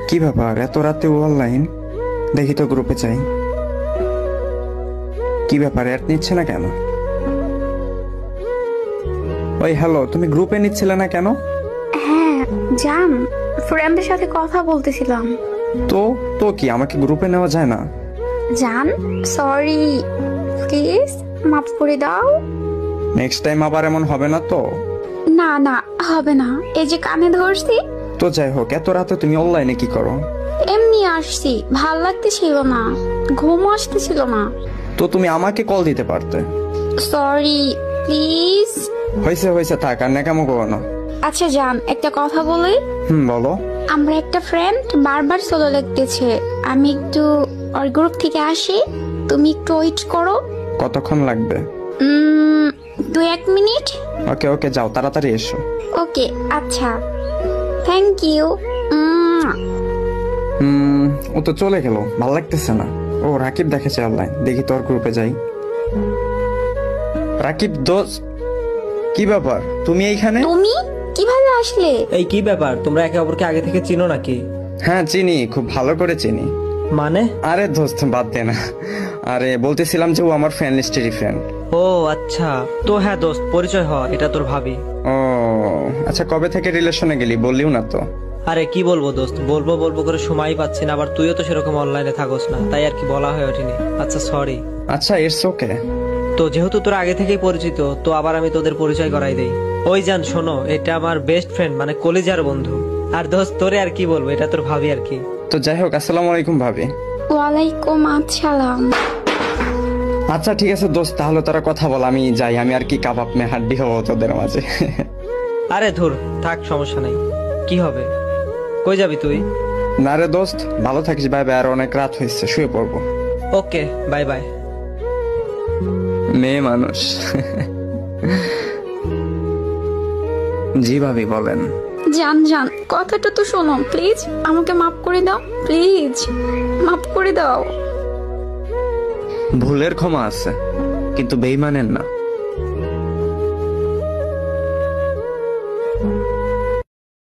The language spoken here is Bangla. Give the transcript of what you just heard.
কি ব্যাপার এত রাতে অনলাইন? দেখি তো গ্রুপে চাই। কি ব্যাপার অ্যাড নিচ্ছে না কেন? ওই হ্যালো, তুমি গ্রুপে নিচ্ছিলে না কেন? হ্যাঁ জান, ফ্রেন্ডের সাথে কথা বলতেছিলাম। তো তো কি আমাকে গ্রুপে নেওয়া যায় না? জান সরি, প্লিজ মাফ করে দাও। নেক্সট টাইম আবার এমন হবে না তো? না না, হবে না, এই যে কানে ধরছি। তো যাই হোক, এত রাতে তুমি অনলাইনে কি করো? এমনি আসছি, ভাল লাগতেছিল না, ঘুম আসতেছিল না। তো তুমি আমাকে কল দিতে পারতে। Sorry please. হয়েছে হয়েছে, থাক আর ন্যাকামো করো না। আচ্ছা জান, একটা কথা বলি। বলো। আমরা একটা ফ্রেন্ড বারবার সোলো লিখতেছে, আমি একটু ওর গ্রুপ থেকে আসি, তুমি একটু ওয়েট করো। কতক্ষণ লাগবে? 2-1 মিনিট। ওকে ওকে, যাও তাড়াতাড়ি এসো। ওকে আচ্ছা, থ্যাংক ইউ। ও তো চলে গেল, ভাল লাগতেছে না। ও রাকিব দেখেছে অনলাইন, দেখি তোর গ্রুপে যাই। রাকিব দোস্ত, কি ব্যাপার তুমি এইখানে? তুমি কিভাবে আসলে? এই কি ব্যাপার, তোমরা একে অপরকে আগে থেকে চিনো নাকি? হ্যাঁ চিনি, খুব ভালো করে চিনি। মানে? আরে দোস্ত বাদ দে না। আরে বলতেছিলাম যে ও আমার ফ্রেন্ড লিস্টেরই ফ্রেন্ড। ও আচ্ছা, তো হ্যাঁ দোস্ত, পরিচয় হ, এটা তোর ভাবি। ও আচ্ছা, কবে থেকে রিলেশনে গেলি বললিও না তো? আরে কি বলবো দোস্ত, বলবো বলবো করে সময়ই পাচ্ছি না, আবার তুইও তো সেরকম অনলাইনে থাকোস না, তাই আর কি বলা হয়ে ওঠেনি। আচ্ছা সরি। আচ্ছা ইটস ওকে। তো যেহেতু তোরা আগে থেকেই পরিচিত, তো আবার আমি তোদের পরিচয় করাই দেই। ওই জান শোনো, এটা আমার বেস্ট ফ্রেন্ড, মানে কলিজার বন্ধু। আর দোস্ত তোরে আর কি বলবো, এটা তোর ভাবি আর কি। তো যাই হোক, আসসালামু আলাইকুম ভাবি। ওয়ালাইকুম আসসালাম। আচ্ছা ঠিক আছে দোস্ত, তাহলে তোরা কথা বল, আমি যাই। আমি আর কি কাবাব মে হাড্ডি হবো তোদের মাঝে? আরে ধুর, থাক সমস্যা নেই, কি হবে। কই যাবি তুই? না রে দোস্ত, ভালো থাকিস, বাই বাই। আর অনেক রাত হয়েছে, শুয়ে পড়বো। Okay bye bye. মেয়ে মানুষ। জি ভাবি বলেন। জান জান, কথাটা তো শোনো প্লিজ, আমাকে মাফ করে দাও, প্লিজ মাফ করে দাও। ভুলের ক্ষমা আছে, কিন্তু বেইমানের না।